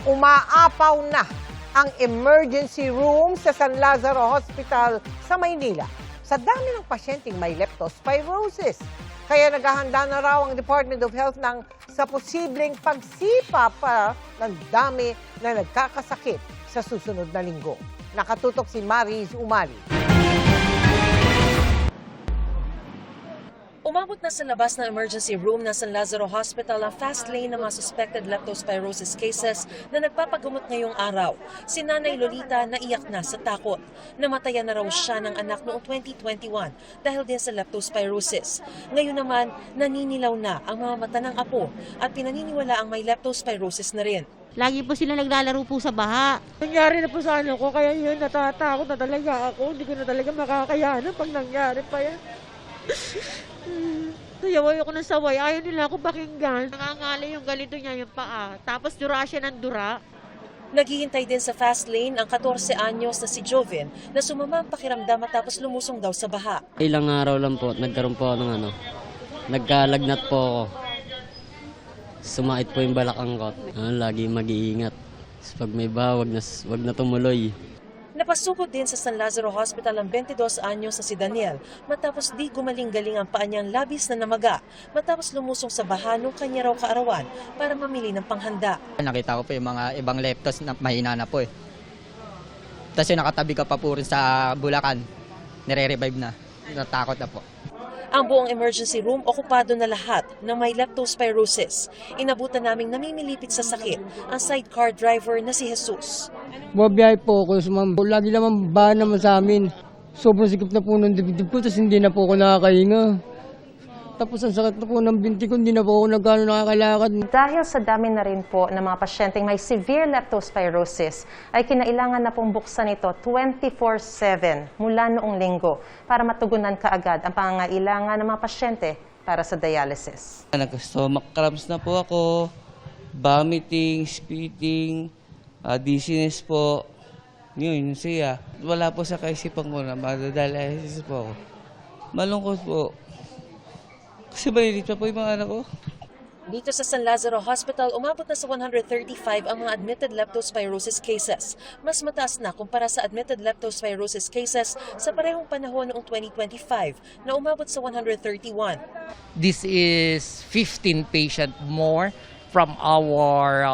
Umaapaw na ang emergency room sa San Lazaro Hospital sa Maynila sa dami ng pasyenteng may leptospirosis. Kaya naghahanda na raw ang Department of Health sa posibleng pagsipa pa ng dami na nagkakasakit sa susunod na linggo. Nakatutok si Mariz Umali. Umabot na sa labas ng emergency room ng San Lazaro Hospital ang fast lane ng mga suspected leptospirosis cases na nagpapagamot ngayong araw. Si Nanay Lolita naiyak na sa takot. Namatayan na raw siya ng anak noong 2021 dahil din sa leptospirosis. Ngayon naman, naninilaw na ang mga mata ng apo at pinaniniwala ang may leptospirosis na rin. Lagi po sila naglalaro po sa baha. Nangyari na po sa ano ko, kaya yun, natatakot na talaga ako. Hindi ko na talaga makakayanan pag nangyari pa yan. Sayaway ako ng saway. Ayaw nila ako pakinggan. Nangangalay yung ganito niya, yung paa. Tapos dura siya ng dura. Naghihintay din sa fast lane ang 14 anyos na si Joven na sumama ang pakiramdam matapos lumusong daw sa baha. Ilang araw lang po, nagkaroon po ako ng nagkalagnat po ako. Sumait po yung balakang ko. Lagi mag-iingat. Pag may baha, wag na tumuloy. Napasugod din sa San Lazaro Hospital ang 22 anyos na si Daniel matapos di gumaling-galing ang paa niyang labis na namaga matapos lumusong sa baha nung kanya raw kaarawan para mamili ng panghanda. Nakita ko po yung mga ibang leptos na mahina na po eh. Tapos yung nakatabi ka pa po rin sa Bulacan, nire-revive na. Natakot na po. Ang buong emergency room okupado na lahat ng may leptospirosis. Inabutan naming namimilipit sa sakit ang sidecar driver na si Jesus. Bumabiyahe po ako, ma'am. Lagi naman ba naman sa amin. Sobrang sikip na po ng dibdib ko, tapos hindi na po ako nakakahinga. Tapos ang sakit na po ng binti ko, hindi na po ako nagkano nakakalakad. Dahil sa dami na rin po ng mga pasyenteng may severe leptospirosis, ay kinailangan na pong buksan ito 24/7 mula noong linggo para matugunan kaagad ang pangangailangan ng mga pasyente para sa dialysis. Nag-stomach cramps na po ako, vomiting, spitting, dizziness po. Yun siya. Wala po sa kaisipan ko na madadialysis po ako. Malungkot po. Kasi malilit pa po yung mga anak ko. Dito sa San Lazaro Hospital, umabot na sa 135 ang mga admitted leptospirosis cases. Mas mataas na kumpara sa admitted leptospirosis cases sa parehong panahon noong 2025 na umabot sa 131. This is 15 patient more from our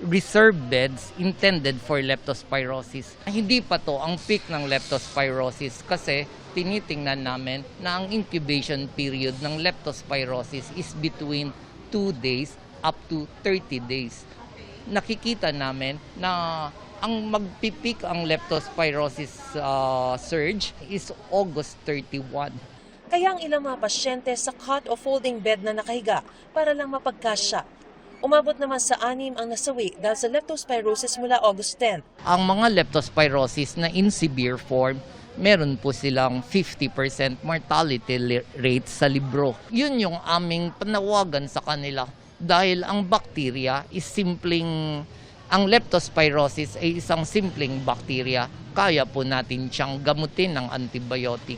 reserve beds intended for leptospirosis. Hindi pa to ang peak ng leptospirosis kasi tinitingnan namin na ang incubation period ng leptospirosis is between 2 days up to 30 days. Nakikita namin na ang magpipik ang leptospirosis surge is August 31. Kaya ang ilang mga pasyente sa cot o folding bed na nakahiga para lang mapagkasya. Umabot naman sa 6 ang nasawi dahil sa leptospirosis mula August 10. Ang mga leptospirosis na in severe form, meron po silang 50% mortality rate sa libro. Yun yung aming panawagan sa kanila dahil ang bacteria is ang leptospirosis ay isang simpleng bacteria. Kaya po natin siyang gamutin ng antibiotic.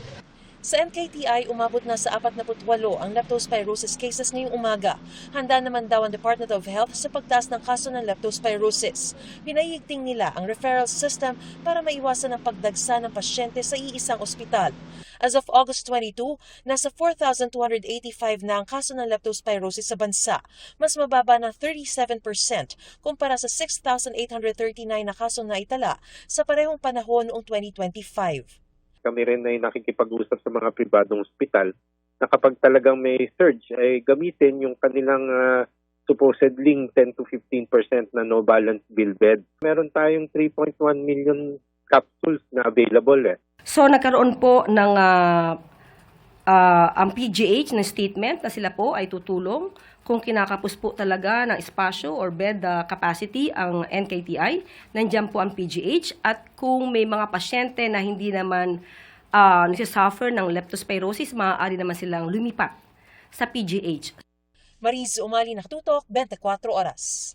Sa NKTI, umabot na sa 48 ang leptospirosis cases ngayong umaga. Handa naman daw ang Department of Health sa pagtaas ng kaso ng leptospirosis. Pinaiigting nila ang referral system para maiwasan ang pagdagsa ng pasyente sa iisang ospital. As of August 22, nasa 4,285 na ang kaso ng leptospirosis sa bansa. Mas mababa ng 37% kumpara sa 6,839 na kaso na itala sa parehong panahon noong 2025. Kami rin ay nakikipag-usap sa mga pribadong ospital na kapag talagang may surge ay gamitin yung kanilang supposedly 10 to 15% na no balance bill bed. Meron tayong 3.1 million capsules na available So nagkaroon po ng ang PGH na statement na sila po ay tutulong kung kinakapos po talaga ng espasyo or bed capacity ang NKTI, nandiyan po ang PGH at kung may mga pasyente na hindi naman nagsasuffer ng leptospirosis, maaari naman silang lumipat sa PGH. Mariz Umali, Nakatutok, 24 Oras.